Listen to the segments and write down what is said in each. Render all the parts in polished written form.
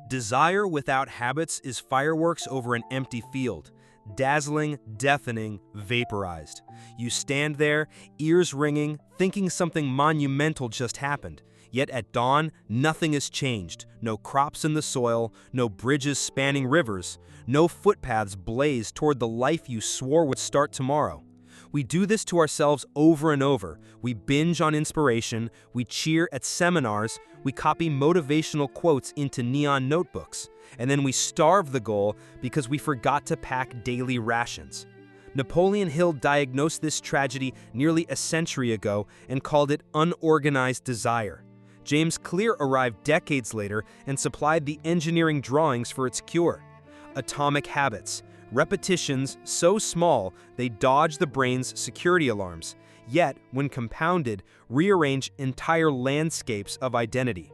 Desire without habits is fireworks over an empty field, dazzling, deafening, vaporized. You stand there, ears ringing, thinking something monumental just happened. Yet at dawn, nothing has changed. No crops in the soil, no bridges spanning rivers, no footpaths blaze toward the life you swore would start tomorrow. We do this to ourselves over and over. We binge on inspiration, we cheer at seminars, we copy motivational quotes into neon notebooks, and then we starve the goal because we forgot to pack daily rations. Napoleon Hill diagnosed this tragedy nearly a century ago and called it unorganized desire. James Clear arrived decades later and supplied the engineering drawings for its cure. Atomic habits. Repetitions so small they dodge the brain's security alarms, yet, when compounded, rearrange entire landscapes of identity.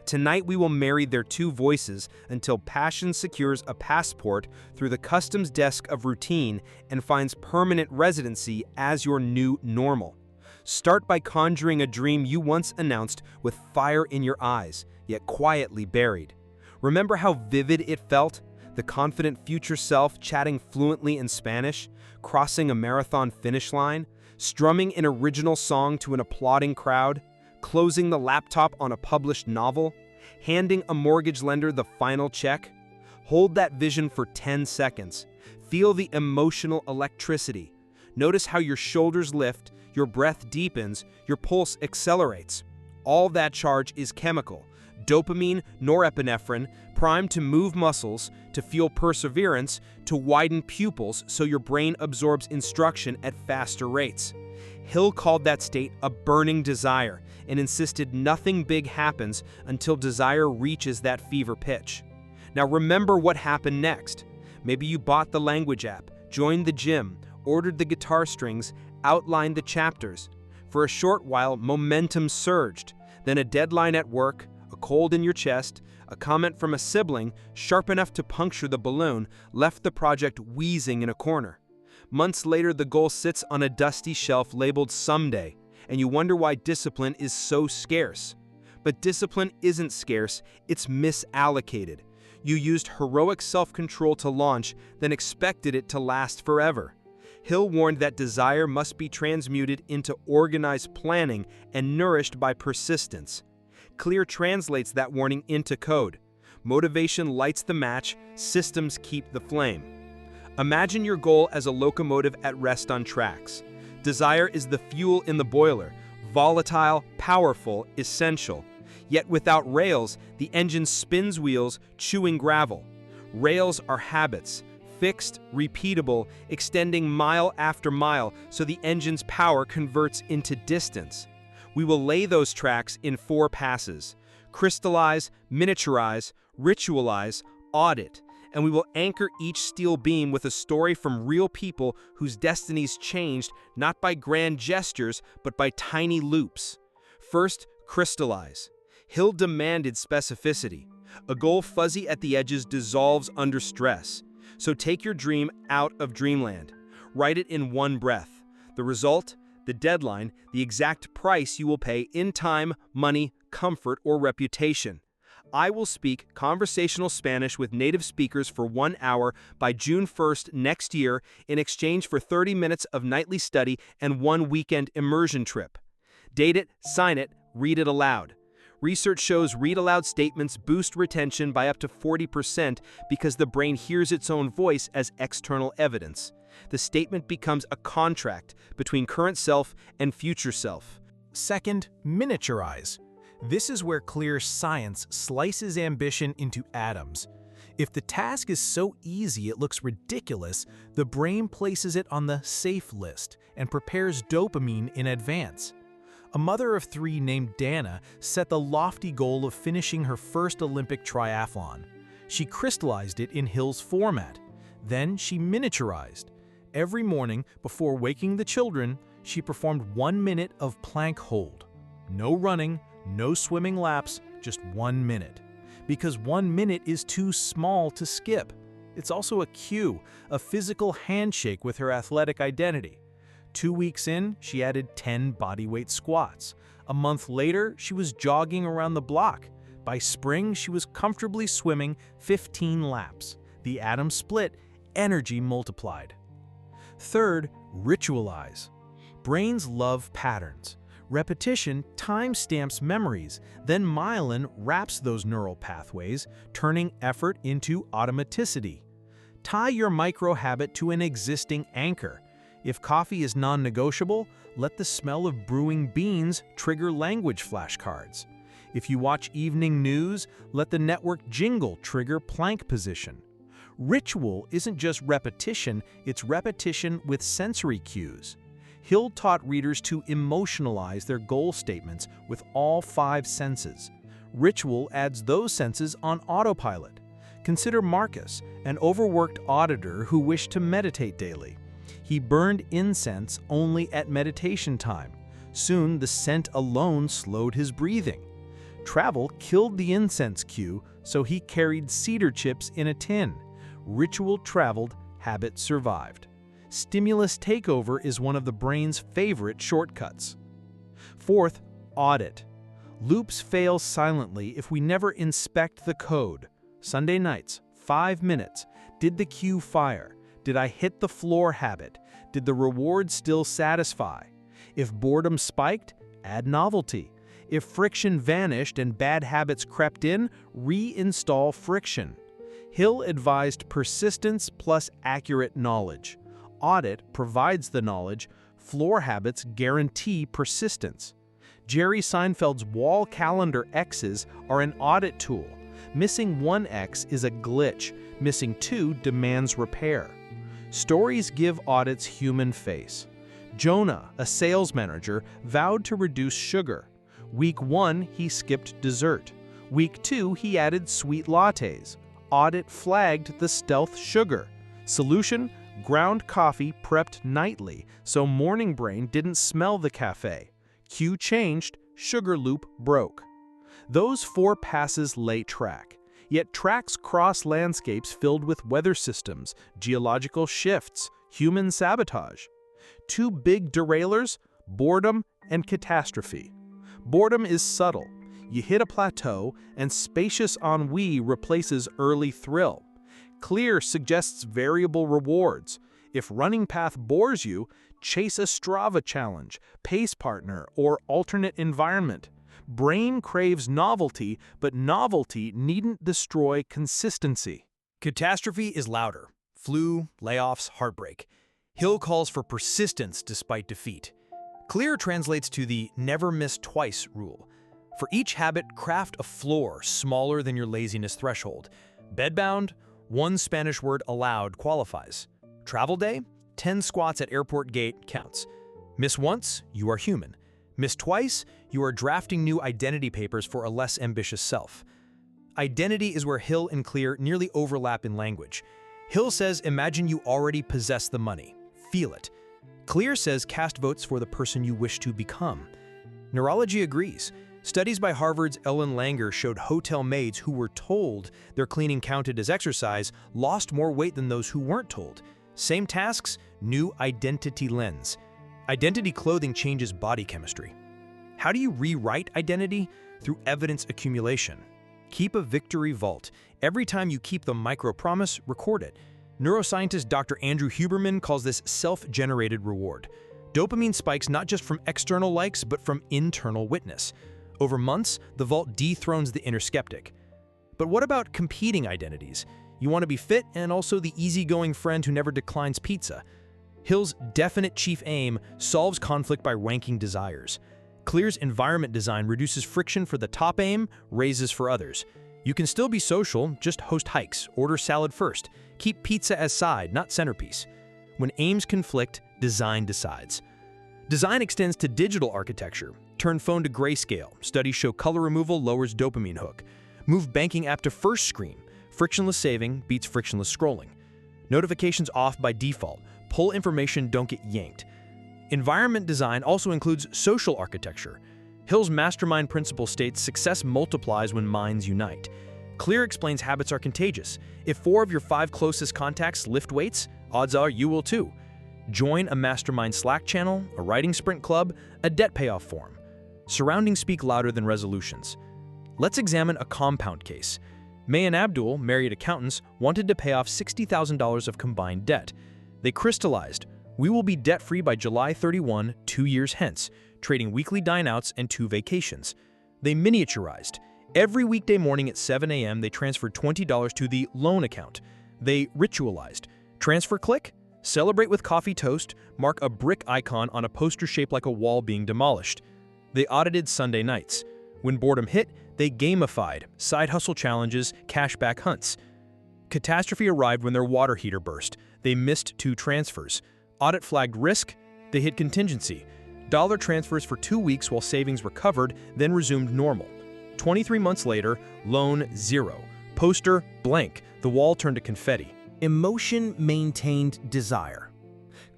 Tonight we will marry their two voices until passion secures a passport through the customs desk of routine and finds permanent residency as your new normal. Start by conjuring a dream you once announced with fire in your eyes, yet quietly buried. Remember how vivid it felt? The confident future self chatting fluently in Spanish, crossing a marathon finish line, strumming an original song to an applauding crowd, closing the laptop on a published novel, handing a mortgage lender the final check. Hold that vision for 10 seconds. Feel the emotional electricity. Notice how your shoulders lift, your breath deepens, your pulse accelerates. All that charge is chemical. Dopamine, norepinephrine, primed to move muscles, to fuel perseverance, to widen pupils so your brain absorbs instruction at faster rates. Hill called that state a burning desire and insisted nothing big happens until desire reaches that fever pitch. Now remember what happened next. Maybe you bought the language app, joined the gym, ordered the guitar strings, outlined the chapters. For a short while, momentum surged. Then a deadline at work, a cold in your chest, a comment from a sibling, sharp enough to puncture the balloon, left the project wheezing in a corner. Months later, the goal sits on a dusty shelf labeled someday, and you wonder why discipline is so scarce. But discipline isn't scarce, it's misallocated. You used heroic self-control to launch, then expected it to last forever. Hill warned that desire must be transmuted into organized planning and nourished by persistence. Clear translates that warning into code. Motivation lights the match, systems keep the flame. Imagine your goal as a locomotive at rest on tracks. Desire is the fuel in the boiler, volatile, powerful, essential. Yet without rails, the engine spins wheels, chewing gravel. Rails are habits, fixed, repeatable, extending mile after mile so the engine's power converts into distance. We will lay those tracks in 4 passes: Crystallize, Miniaturize, Ritualize, Audit, and we will anchor each steel beam with a story from real people whose destinies changed not by grand gestures but by tiny loops. First, Crystallize. Hill demanded specificity. A goal fuzzy at the edges dissolves under stress. So take your dream out of dreamland. Write it in one breath. The result? The deadline, the exact price you will pay in time, money, comfort, or reputation. I will speak conversational Spanish with native speakers for 1 hour by June 1st next year in exchange for 30 minutes of nightly study and 1 weekend immersion trip. Date it, sign it, read it aloud. Research shows read-aloud statements boost retention by up to 40% because the brain hears its own voice as external evidence. The statement becomes a contract between current self and future self. Second, Miniaturize. This is where clear science slices ambition into atoms. If the task is so easy it looks ridiculous, the brain places it on the safe list and prepares dopamine in advance. A mother of 3 named Dana set the lofty goal of finishing her first Olympic triathlon. She crystallized it in Hill's format. Then she miniaturized. Every morning, before waking the children, she performed 1 minute of plank hold. No running, no swimming laps, just 1 minute. Because 1 minute is too small to skip. It's also a cue, a physical handshake with her athletic identity. 2 weeks in, she added 10 bodyweight squats. A month later, she was jogging around the block. By spring, she was comfortably swimming 15 laps. The atoms split, energy multiplied. Third, ritualize. Brains love patterns. Repetition timestamps memories, then myelin wraps those neural pathways, turning effort into automaticity. Tie your micro-habit to an existing anchor. If coffee is non-negotiable, let the smell of brewing beans trigger language flashcards. If you watch evening news, let the network jingle trigger plank position. Ritual isn't just repetition, it's repetition with sensory cues. Hill taught readers to emotionalize their goal statements with all 5 senses. Ritual adds those senses on autopilot. Consider Marcus, an overworked auditor who wished to meditate daily. He burned incense only at meditation time. Soon, the scent alone slowed his breathing. Travel killed the incense cue, so he carried cedar chips in a tin. Ritual traveled, habit survived. Stimulus takeover is one of the brain's favorite shortcuts. Fourth, audit. Loops fail silently if we never inspect the code. Sunday nights, 5 minutes. Did the cue fire? Did I hit the floor habit? Did the reward still satisfy? If boredom spiked, add novelty. If friction vanished and bad habits crept in, reinstall friction. Hill advised persistence plus accurate knowledge. Audit provides the knowledge, floor habits guarantee persistence. Jerry Seinfeld's wall calendar X's are an audit tool. Missing 1 X is a glitch, missing 2 demands repair. Stories give audits human face. Jonah, a sales manager, vowed to reduce sugar. Week 1, he skipped dessert. Week 2, he added sweet lattes. Audit flagged the stealth sugar. Solution: ground coffee prepped nightly, so morning brain didn't smell the cafe. Cue changed, sugar loop broke. Those 4 passes lay track. Yet tracks cross landscapes filled with weather systems, geological shifts, human sabotage. 2 big derailers: boredom and catastrophe. Boredom is subtle. You hit a plateau, and spacious ennui replaces early thrill. Clear suggests variable rewards. If running path bores you, chase a Strava challenge, pace partner, or alternate environment. Brain craves novelty, but novelty needn't destroy consistency. Catastrophe is louder. Flu, layoffs, heartbreak. Hill calls for persistence despite defeat. Clear translates to the never miss twice rule. For each habit, craft a floor smaller than your laziness threshold. Bedbound, 1 Spanish word aloud qualifies. Travel day, 10 squats at airport gate counts. Miss once, you are human. Miss twice, you are drafting new identity papers for a less ambitious self. Identity is where Hill and Clear nearly overlap in language. Hill says, imagine you already possess the money. Feel it. Clear says, cast votes for the person you wish to become. Neurology agrees. Studies by Harvard's Ellen Langer showed hotel maids who were told their cleaning counted as exercise lost more weight than those who weren't told. Same tasks, new identity lens. Identity clothing changes body chemistry. How do you rewrite identity? Through evidence accumulation. Keep a victory vault. Every time you keep the micro-promise, record it. Neuroscientist Dr. Andrew Huberman calls this self-generated reward. Dopamine spikes not just from external likes, but from internal witness. Over months, the vault dethrones the inner skeptic. But what about competing identities? You want to be fit and also the easygoing friend who never declines pizza. Hill's definite chief aim solves conflict by ranking desires. Clear's environment design reduces friction for the top aim, raises for others. You can still be social, just host hikes, order salad first. Keep pizza as side, not centerpiece. When aims conflict, design decides. Design extends to digital architecture. Turn phone to grayscale. Studies show color removal lowers dopamine hook. Move banking app to first screen. Frictionless saving beats frictionless scrolling. Notifications off by default. Pull information, don't get yanked. Environment design also includes social architecture. Hill's mastermind principle states success multiplies when minds unite. Clear explains habits are contagious. If 4 of your 5 closest contacts lift weights, odds are you will too. Join a mastermind Slack channel, a writing sprint club, a debt payoff forum. Surroundings speak louder than resolutions. Let's examine a compound case. May and Abdul, married accountants, wanted to pay off $60,000 of combined debt. They crystallized. We will be debt-free by July 31, 2 years hence, trading weekly dine-outs and 2 vacations. They miniaturized. Every weekday morning at 7 a.m., they transferred $20 to the loan account. They ritualized. Transfer click, celebrate with coffee toast, mark a brick icon on a poster shaped like a wall being demolished. They audited Sunday nights. When boredom hit, they gamified, side hustle challenges, cashback hunts. Catastrophe arrived when their water heater burst. They missed 2 transfers. Audit flagged risk, they hit contingency. Dollar transfers for 2 weeks while savings recovered, then resumed normal. 23 months later, loan 0. Poster blank, the wall turned to confetti. Emotion maintained desire.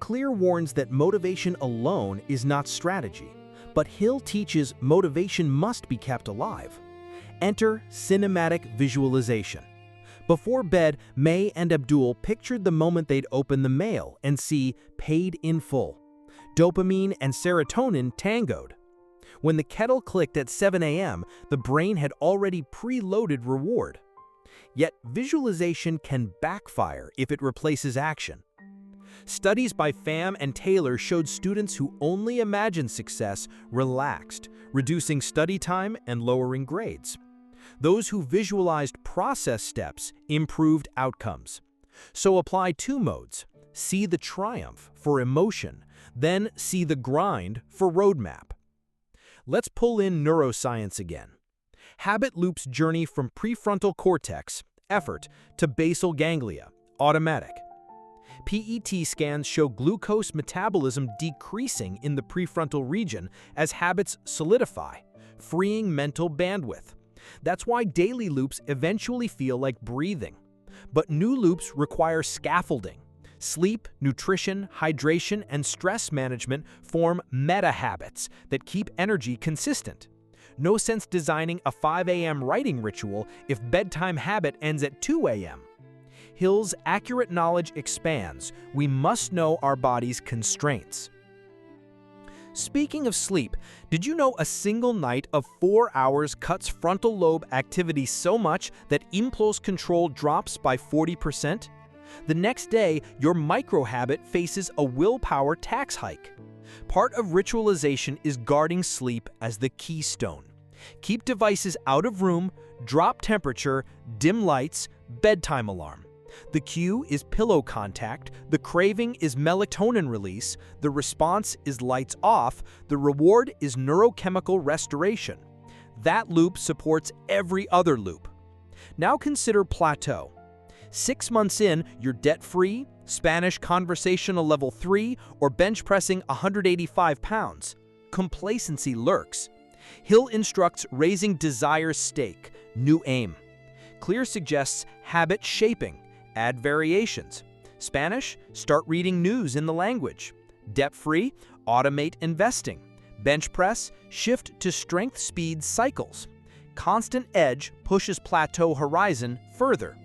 Clear warns that motivation alone is not strategy, but Hill teaches motivation must be kept alive. Enter cinematic visualization. Before bed, May and Abdul pictured the moment they'd open the mail and see paid in full. Dopamine and serotonin tangoed. When the kettle clicked at 7 a.m., the brain had already preloaded reward. Yet visualization can backfire if it replaces action. Studies by Pham and Taylor showed students who only imagined success relaxed, reducing study time and lowering grades. Those who visualized process steps improved outcomes. So apply 2 modes. See the triumph for emotion, then see the grind for roadmap. Let's pull in neuroscience again. Habit loops journey from prefrontal cortex, effort, to basal ganglia, automatic. PET scans show glucose metabolism decreasing in the prefrontal region as habits solidify, freeing mental bandwidth. That's why daily loops eventually feel like breathing. But new loops require scaffolding. Sleep, nutrition, hydration, and stress management form meta-habits that keep energy consistent. No sense designing a 5 a.m. writing ritual if bedtime habit ends at 2 a.m. Hill's accurate knowledge expands. We must know our body's constraints. Speaking of sleep, did you know a single night of 4 hours cuts frontal lobe activity so much that impulse control drops by 40%? The next day, your micro-habit faces a willpower tax hike. Part of ritualization is guarding sleep as the keystone. Keep devices out of room, drop temperature, dim lights, bedtime alarm. The cue is pillow contact, the craving is melatonin release, the response is lights off, the reward is neurochemical restoration. That loop supports every other loop. Now consider plateau. 6 months in, you're debt-free, Spanish conversational level 3, or bench pressing 185 pounds. Complacency lurks. Hill instructs raising desire's stake, new aim. Clear suggests habit shaping. Add variations. Spanish, start reading news in the language. Debt-free, automate investing. Bench press, shift to strength speed cycles. Constant edge pushes plateau horizon further.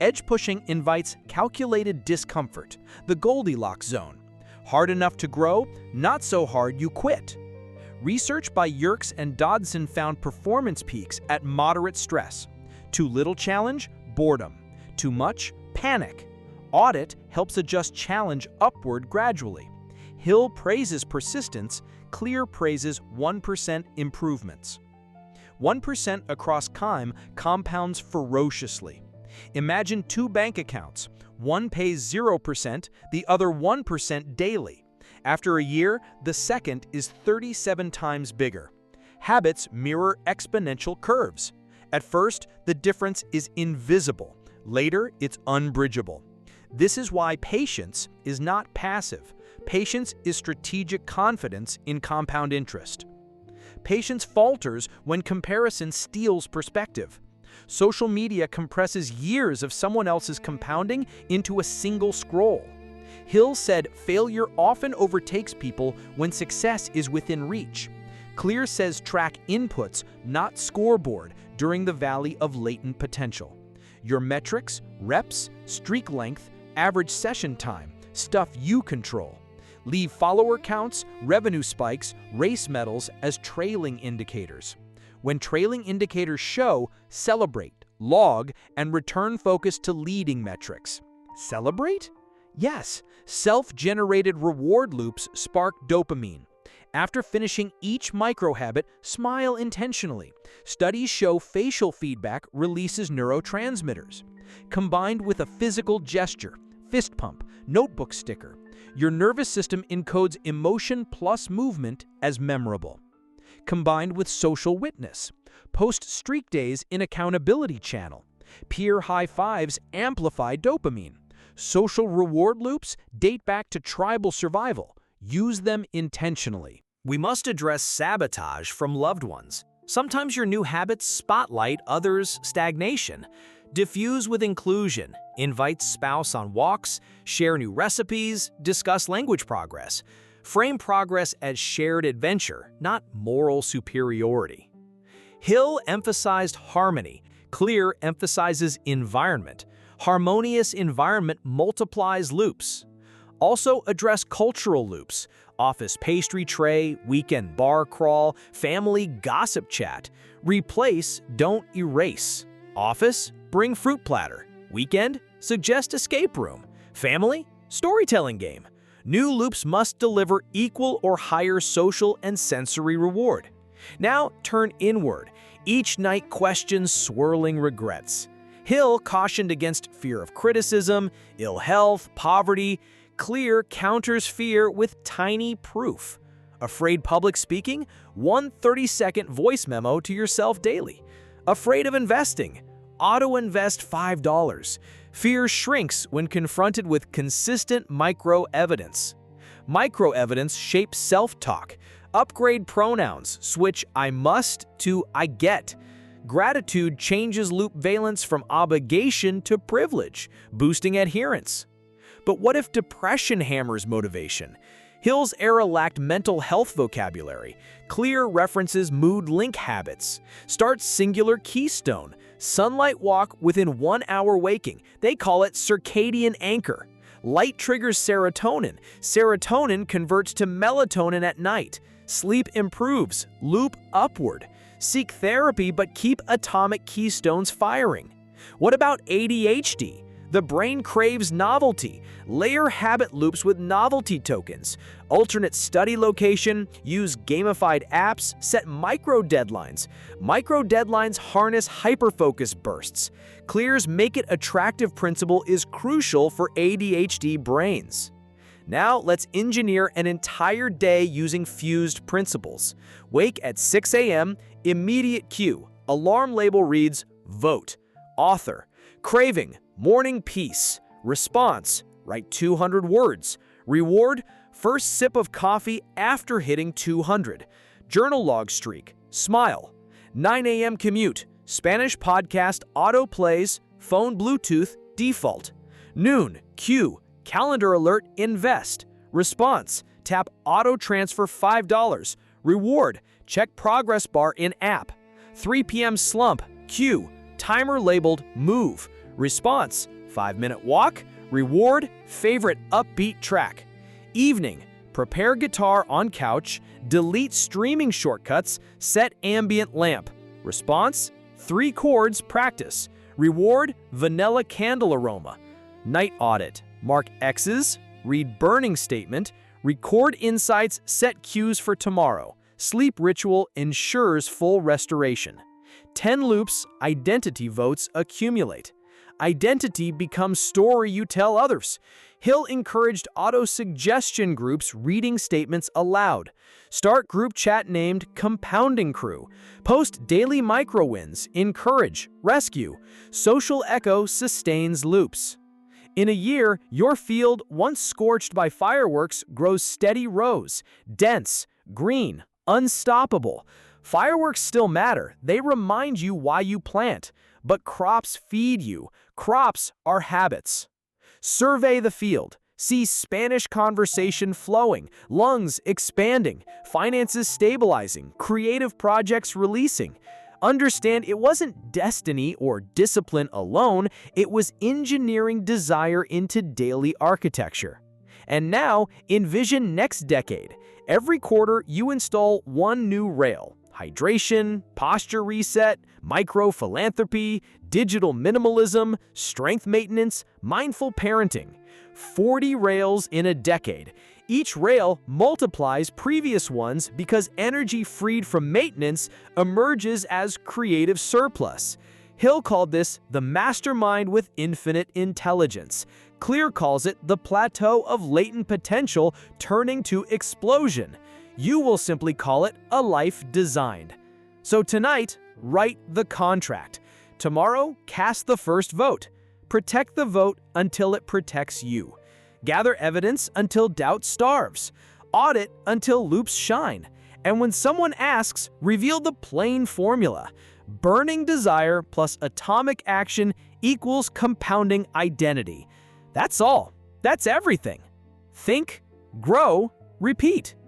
Edge pushing invites calculated discomfort, the Goldilocks zone. Hard enough to grow, not so hard you quit. Research by Yerkes and Dodson found performance peaks at moderate stress. Too little challenge, boredom. Too much, panic. Audit helps adjust challenge upward gradually. Hill praises persistence, Clear praises 1% improvements. 1% across time compounds ferociously. Imagine 2 bank accounts. One pays 0%, the other 1% daily. After a year, the second is 37 times bigger. Habits mirror exponential curves. At first, the difference is invisible. Later, it's unbridgeable. This is why patience is not passive. Patience is strategic confidence in compound interest. Patience falters when comparison steals perspective. Social media compresses years of someone else's compounding into a single scroll. Hill said failure often overtakes people when success is within reach. Clear says track inputs, not scoreboard, during the valley of latent potential. Your metrics, reps, streak length, average session time, stuff you control. Leave follower counts, revenue spikes, race medals as trailing indicators. When trailing indicators show, celebrate, log, and return focus to leading metrics. Celebrate? Yes, self-generated reward loops spark dopamine. After finishing each microhabit, smile intentionally. Studies show facial feedback releases neurotransmitters. Combined with a physical gesture, fist pump, notebook sticker, your nervous system encodes emotion plus movement as memorable. Combined with social witness, post streak days in accountability channel. Peer high fives amplify dopamine. Social reward loops date back to tribal survival. Use them intentionally. We must address sabotage from loved ones. Sometimes your new habits spotlight others' stagnation. Diffuse with inclusion. Invite spouse on walks, share new recipes, discuss language progress. Frame progress as shared adventure, not moral superiority. Hill emphasized harmony. Clear emphasizes environment. Harmonious environment multiplies loops. Also address cultural loops. Office pastry tray, weekend bar crawl, family gossip chat. Replace, don't erase. Office, bring fruit platter. Weekend, suggest escape room. Family, storytelling game. New loops must deliver equal or higher social and sensory reward. Now turn inward. Each night questions swirling regrets. Hill cautioned against fear of criticism, ill health, poverty. Clear counters fear with tiny proof. Afraid public speaking? One 30-second voice memo to yourself daily. Afraid of investing? Auto-invest $5. Fear shrinks when confronted with consistent micro-evidence. Micro-evidence shapes self-talk. Upgrade pronouns. Switch I must to I get. Gratitude changes loop valence from obligation to privilege, boosting adherence. But what if depression hammers motivation? Hill's era lacked mental health vocabulary. Clear references mood link habits. Start singular keystone. Sunlight walk within 1 hour waking. They call it circadian anchor. Light triggers serotonin. Serotonin converts to melatonin at night. Sleep improves. Loop upward. Seek therapy but keep atomic keystones firing. What about ADHD? The brain craves novelty. Layer habit loops with novelty tokens. Alternate study location. Use gamified apps. Set micro deadlines. Micro deadlines harness hyperfocus bursts. Clear's make it attractive principle is crucial for ADHD brains. Now let's engineer an entire day using fused principles. Wake at 6 a.m. Immediate cue. Alarm label reads, vote. Author. Craving. Morning peace. Response. Write 200 words. Reward. First sip of coffee after hitting 200. Journal log streak. Smile. 9 a.m. commute. Spanish podcast auto plays. Phone Bluetooth default. Noon. Cue. Calendar alert. Invest. Response. Tap auto transfer $5. Reward. Check progress bar in app. 3 p.m. slump. Cue. Timer labeled move. Response, 5-minute walk. Reward, favorite upbeat track. Evening, prepare guitar on couch. Delete streaming shortcuts. Set ambient lamp. Response, 3 chords practice. Reward, vanilla candle aroma. Night audit, mark X's. Read burning statement. Record insights, set cues for tomorrow. Sleep ritual ensures full restoration. 10 loops, identity votes accumulate. Identity becomes story you tell others. Hill encouraged auto-suggestion groups reading statements aloud. Start group chat named Compounding Crew. Post daily micro-wins. Encourage. Rescue. Social echo sustains loops. In a year, your field, once scorched by fireworks, grows steady rose, dense, green, unstoppable. Fireworks still matter. They remind you why you plant. But crops feed you. Crops are habits. Survey the field. See Spanish conversation flowing, lungs expanding, finances stabilizing, creative projects releasing. Understand it wasn't destiny or discipline alone, it was engineering desire into daily architecture. And now, envision next decade. Every quarter, you install one new rail. hydration, posture reset, micro-philanthropy, digital minimalism, strength maintenance, mindful parenting. 40 rails in a decade. Each rail multiplies previous ones because energy freed from maintenance emerges as creative surplus. Hill called this the mastermind with infinite intelligence. Clear calls it the plateau of latent potential turning to explosion. You will simply call it a life designed. So tonight, write the contract. Tomorrow, cast the first vote. Protect the vote until it protects you. Gather evidence until doubt starves. Audit until loops shine. And when someone asks, reveal the plain formula. Burning desire plus atomic action equals compounding identity. That's all. That's everything. Think, grow, repeat.